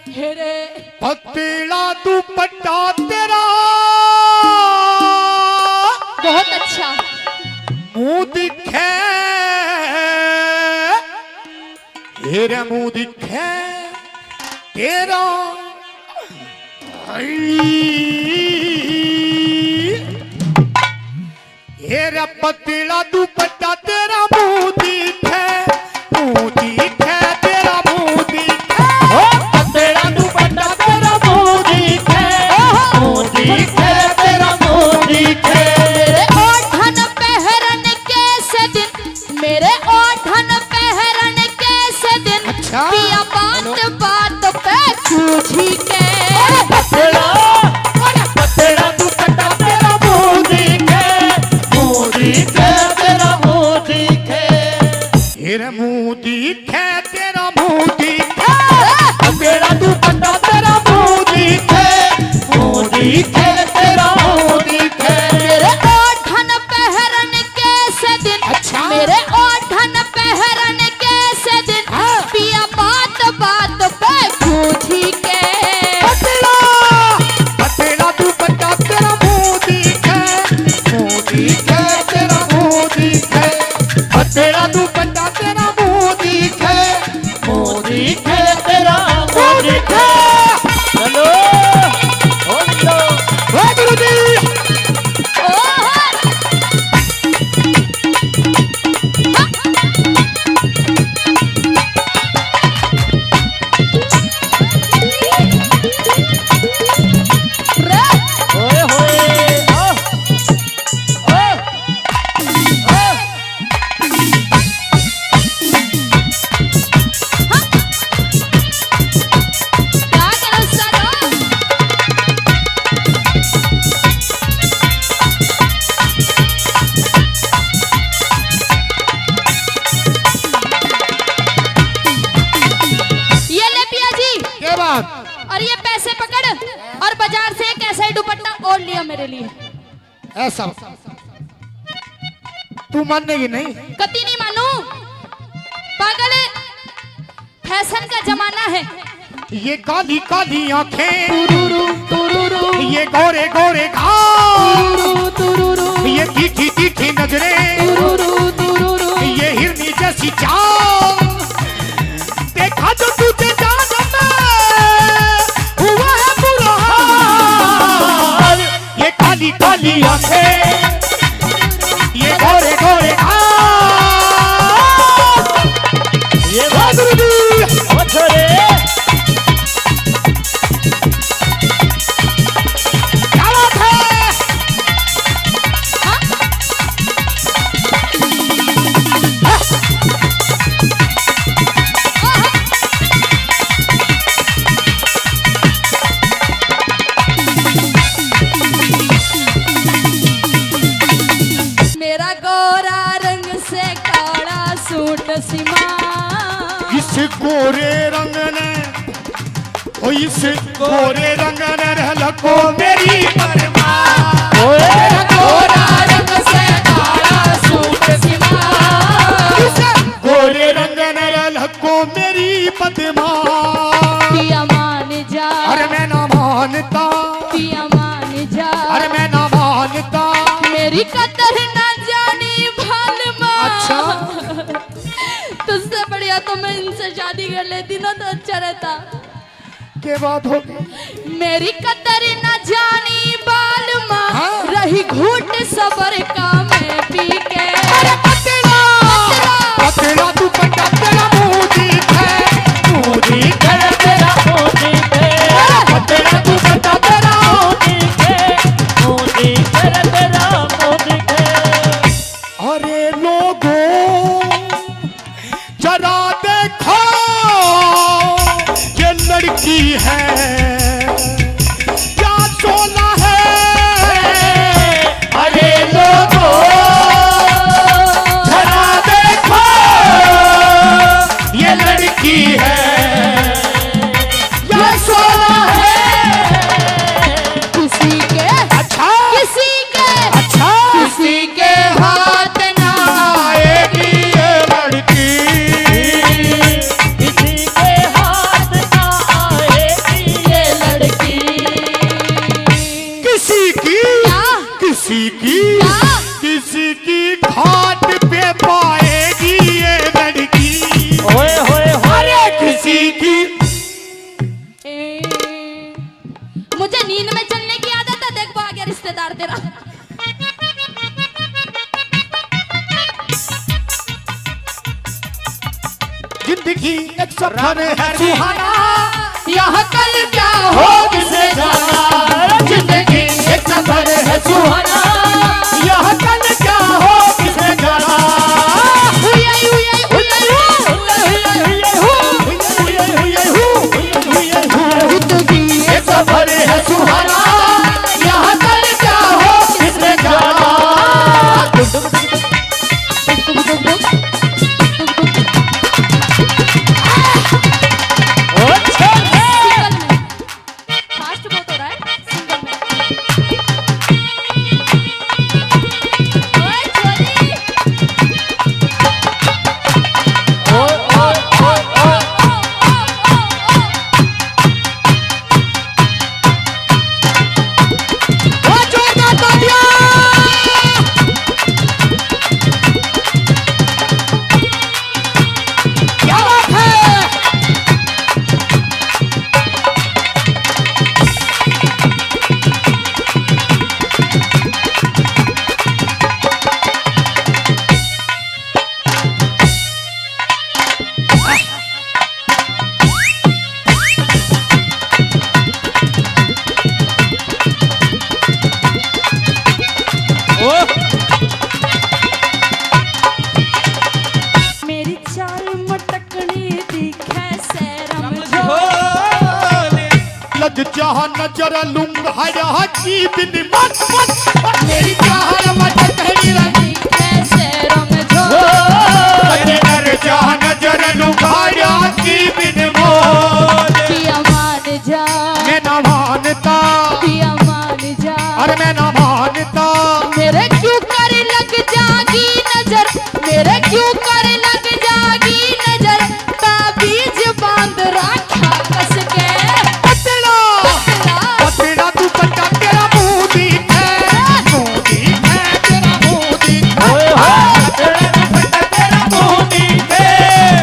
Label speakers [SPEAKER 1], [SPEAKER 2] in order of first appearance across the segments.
[SPEAKER 1] हेरे
[SPEAKER 2] पतला दुपट्टा तेरा
[SPEAKER 1] बहुत अच्छा।
[SPEAKER 2] मुंह दिखे हेरे मुंह दिखे तेरा हेरे पतला दुपट्टा तेरा मुंह दिखे तेरा मुंह दिखे
[SPEAKER 3] तेरा दुपट्टा तेरा मुंह दिखे तेरा मुंह दिखे।
[SPEAKER 1] मेरे ओढ़न पहरन कैसे दिन, मेरे ओढ़न पहरन कैसे दिन,
[SPEAKER 2] अच्छा?
[SPEAKER 1] पिया बात बात पे पूछी के
[SPEAKER 3] तेरा दुपट्टा तेरा मुंह दिखे तेरा मुंह दिखे।
[SPEAKER 2] तेरा मुंह दिखे तेरा मुंह दिखे
[SPEAKER 3] तेरा दुपट्टा तेरा मुंह दिखे तेरा मुंह दिखे।
[SPEAKER 1] मेरे ओढ़न पहरन कैसे दिन,
[SPEAKER 2] अच्छा?
[SPEAKER 1] मेरे ओढ़न पहरन कैसे दिन,
[SPEAKER 2] हाँ?
[SPEAKER 1] पिया बात बात पे पूछी के
[SPEAKER 2] पतला दुपट्टा तेरा मुंह दिखे तेरा मुंह दिखे
[SPEAKER 3] तेरा दुपट्टा तेरा मुंह दिखे तेरा मुंह दिखे। चलो
[SPEAKER 2] गुरुजी
[SPEAKER 3] ओए होए
[SPEAKER 1] क्या करो सरो ये ले पिया जी,
[SPEAKER 2] क्या बात
[SPEAKER 1] और ये पैसे पकड़ और बाजार से एक ऐसा ही दुपट्टा और लिया मेरे लिए।
[SPEAKER 2] ऐसा तू मानेगी नहीं
[SPEAKER 1] कती नहीं मानू, पागल, फैशन का जमाना है।
[SPEAKER 2] ये काली काली आंखें ये गोरे गोरे घाव ये तीखी तीखी नजरें ये हिरनी जैसी चाल देखा जो तुझे जान में हुआ है बुरा हाल। ये काली काली आंखें ये गोरे गोरे
[SPEAKER 3] ये
[SPEAKER 2] गुरुजी
[SPEAKER 3] ओ छोरे
[SPEAKER 2] क्या बात है
[SPEAKER 1] मेरा गोरा रंग से काला सूट सीमा,
[SPEAKER 2] इस गोरे रंग ने ओ इस गोरे रंग ने रहलको मेरी परमार
[SPEAKER 1] मेरा गोरा रंग से काला सूट सीमा,
[SPEAKER 2] इस गोरे रंग ने रहलको मेरी पदमार।
[SPEAKER 1] पिया मान जा,
[SPEAKER 2] अरे मैं ना मानता
[SPEAKER 1] पिया मान जा,
[SPEAKER 2] अरे मैं ना मानता
[SPEAKER 1] मेरी कदर ना जानी भालमा।
[SPEAKER 2] अच्छा?
[SPEAKER 1] तुझसे बढ़िया तो मैं इनसे शादी कर लेती ना तो अच्छा रहता।
[SPEAKER 2] के बात हो गई
[SPEAKER 1] मेरी कदर न जानी बालमा,
[SPEAKER 2] हाँ?
[SPEAKER 1] रही घूट सबर का मैं पी के।
[SPEAKER 2] पतला पतला दुपट्टा तेरा मुंह दिखे
[SPEAKER 3] तेरा मुंह दिखे
[SPEAKER 2] पतला दुपट्टा तेरा
[SPEAKER 3] मुंह दिखे तेरा मुंह दिखे।
[SPEAKER 2] अरे लोगों जरा देखो ये लड़की है क्या सोना है।
[SPEAKER 3] अरे लोगों
[SPEAKER 2] जरा देखो ये लड़की है क्या सोना है।
[SPEAKER 1] किसी के
[SPEAKER 2] अच्छा
[SPEAKER 1] किसी के
[SPEAKER 2] अच्छा
[SPEAKER 1] किसी के हाथ ना
[SPEAKER 2] आएगी ये लड़की
[SPEAKER 3] किसी के हाथ ना आएगी
[SPEAKER 1] नींद में चलने की आदत है, देख वो आ गया रिश्तेदार तेरा।
[SPEAKER 3] जिंदगी एक सफर है सुहाना, यहाँ कल क्या हो
[SPEAKER 2] हो किसे जाना, जिंदगी एक सफर है सुहाना, यह कल क्या हो किसे जाना।
[SPEAKER 3] जिंदगी
[SPEAKER 2] एक सफर है सुहाना, यह कल क्या हो किसे जाना।
[SPEAKER 1] फास्ट बहुत हो रहा है सिंगल में। ओए छोरी,
[SPEAKER 3] क्या बात है।
[SPEAKER 1] मेरी चाल मटकनी दिखे सैरम जो।
[SPEAKER 3] लज चाह नजर लूंग हरा की बिन मत मत मेरी चाह मत कहनी रही
[SPEAKER 1] दिखे सैरम जो।
[SPEAKER 2] नजर चाह नजर लुभाया की बिन मोल।
[SPEAKER 1] पिया मान जा,
[SPEAKER 3] मैं ना मानता,
[SPEAKER 1] पिया मान जा,
[SPEAKER 3] अरे मैं ना मानता।
[SPEAKER 1] मेरे क्यों कर लग जागी नजर, मेरे क्यों कर लग जागी नजर, ताबीज बांध रखा कस के।
[SPEAKER 3] पतला पतला तू बच्चा तेरा मुंह दिखे, मुंह दिखे तेरा मुंह दिखे।
[SPEAKER 2] तेरा मोती थे,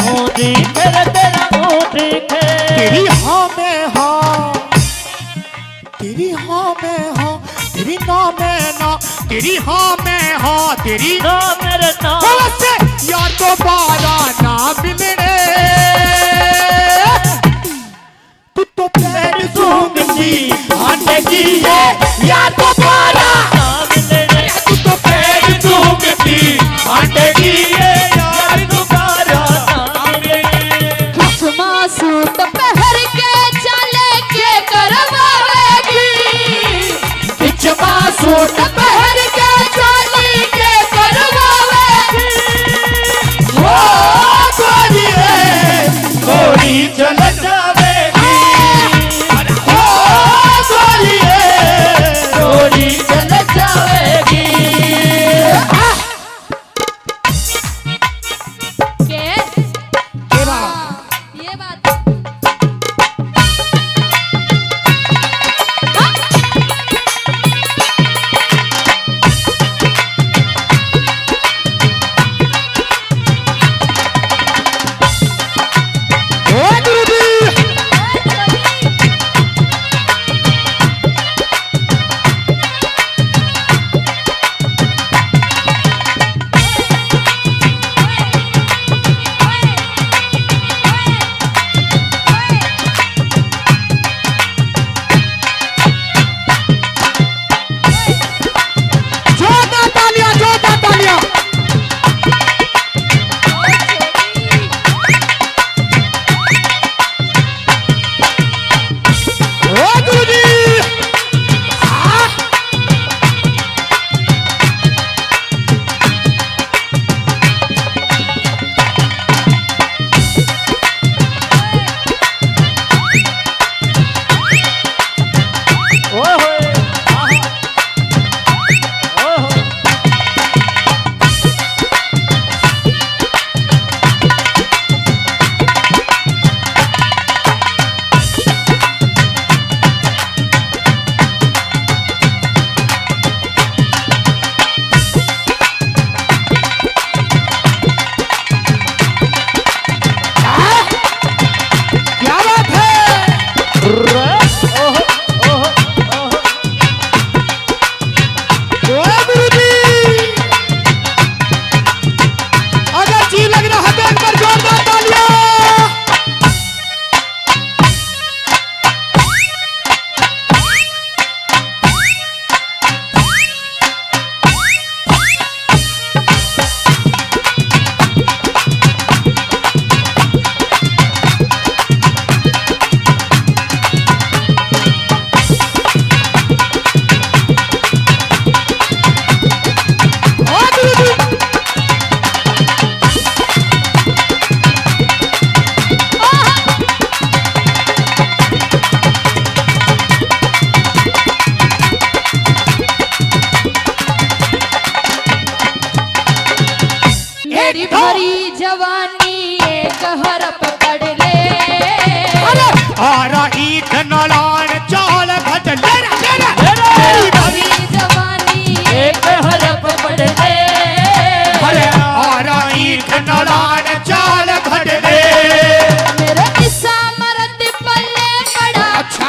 [SPEAKER 2] मोती तेरा मोती थे।
[SPEAKER 3] तेरी हाँ में हाँ, तेरी हाँ में हाँ, तेरी ना में ना, तेरी हाँ में हाँ, तेरी
[SPEAKER 2] ना मेरे नाम
[SPEAKER 3] बोलो से यार दोबारा ना मिलने। तू तो पैर सूंघती
[SPEAKER 2] आटे की है या दोबारा ना मिलने। तू तो पैर चूकती आटे की है यार दोबारा ना मिलने।
[SPEAKER 1] चश्मा सूट पहर के चले के करवावेगी,
[SPEAKER 2] पिछवा सूट
[SPEAKER 1] पहर के चली के करवावेगी।
[SPEAKER 2] वो गोरी है, गोरी चल जावेगी। ओ गोरी है, गोरी चल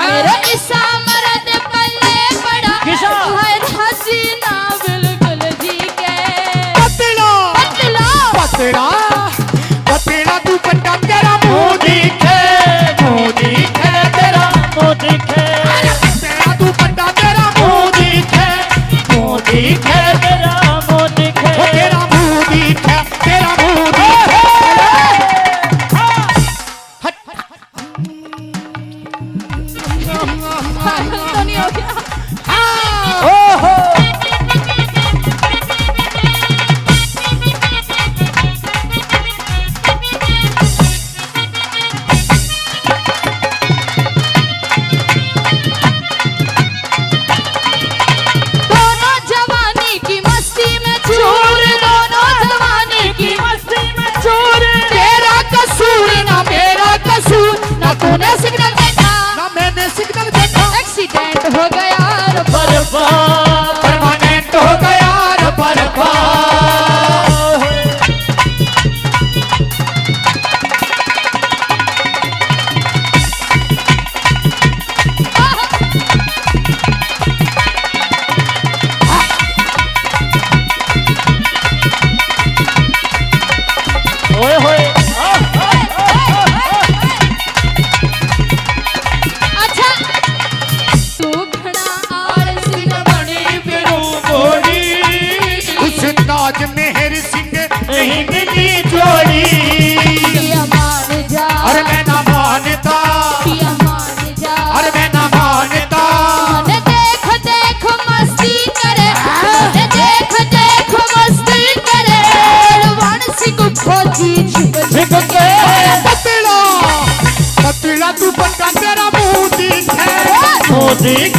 [SPEAKER 1] मेरा ईसा मरद पल्ले पड़ा
[SPEAKER 2] किसा?
[SPEAKER 1] है हसीना बिल्कुल जी के
[SPEAKER 3] पतला
[SPEAKER 1] पतला
[SPEAKER 3] पतला पतला तू बंदा तेरा मुंह दिखे
[SPEAKER 2] तेरा मुंह दिखे
[SPEAKER 3] तेरा तू बंदा तेरा मुंह दिखे
[SPEAKER 2] तेरा मुंह दिखे
[SPEAKER 3] ओ तेरा मुंह दिखे तेरा मुंह दिखे हट
[SPEAKER 1] तो नहीं हो गया
[SPEAKER 2] ओहो
[SPEAKER 1] दोनों जवानी की मस्ती में चूर दोनों जवानी की
[SPEAKER 2] मस्ती में चोर
[SPEAKER 3] तेरा कसूर ना मेरा कसूर
[SPEAKER 1] ना तूने सिग्नल देखा
[SPEAKER 3] ना मैंने सिग्नल देखा
[SPEAKER 1] एक्सीडेंट हो गया रे
[SPEAKER 2] बर्बाद
[SPEAKER 3] परमानेंट हो गया रे बर्बाद
[SPEAKER 2] ओए होए
[SPEAKER 1] अच्छा तू घड़ा और सिंह बड़ी
[SPEAKER 2] बिरू बोली
[SPEAKER 3] उस ताज मेहर सिंह
[SPEAKER 2] नहीं मिली जोड़ी
[SPEAKER 1] पिया मान जा
[SPEAKER 3] अरे मैं ना मानता
[SPEAKER 1] पिया मान जा
[SPEAKER 3] अरे मैं ना मानता
[SPEAKER 1] मन देख देख मस्ती करे मन देख देख मस्ती करे वन सिंह खोजी छिप छिप के
[SPEAKER 3] पतला पतला तू बंदा तेरा मुंह दिखे
[SPEAKER 2] मुंह दिखे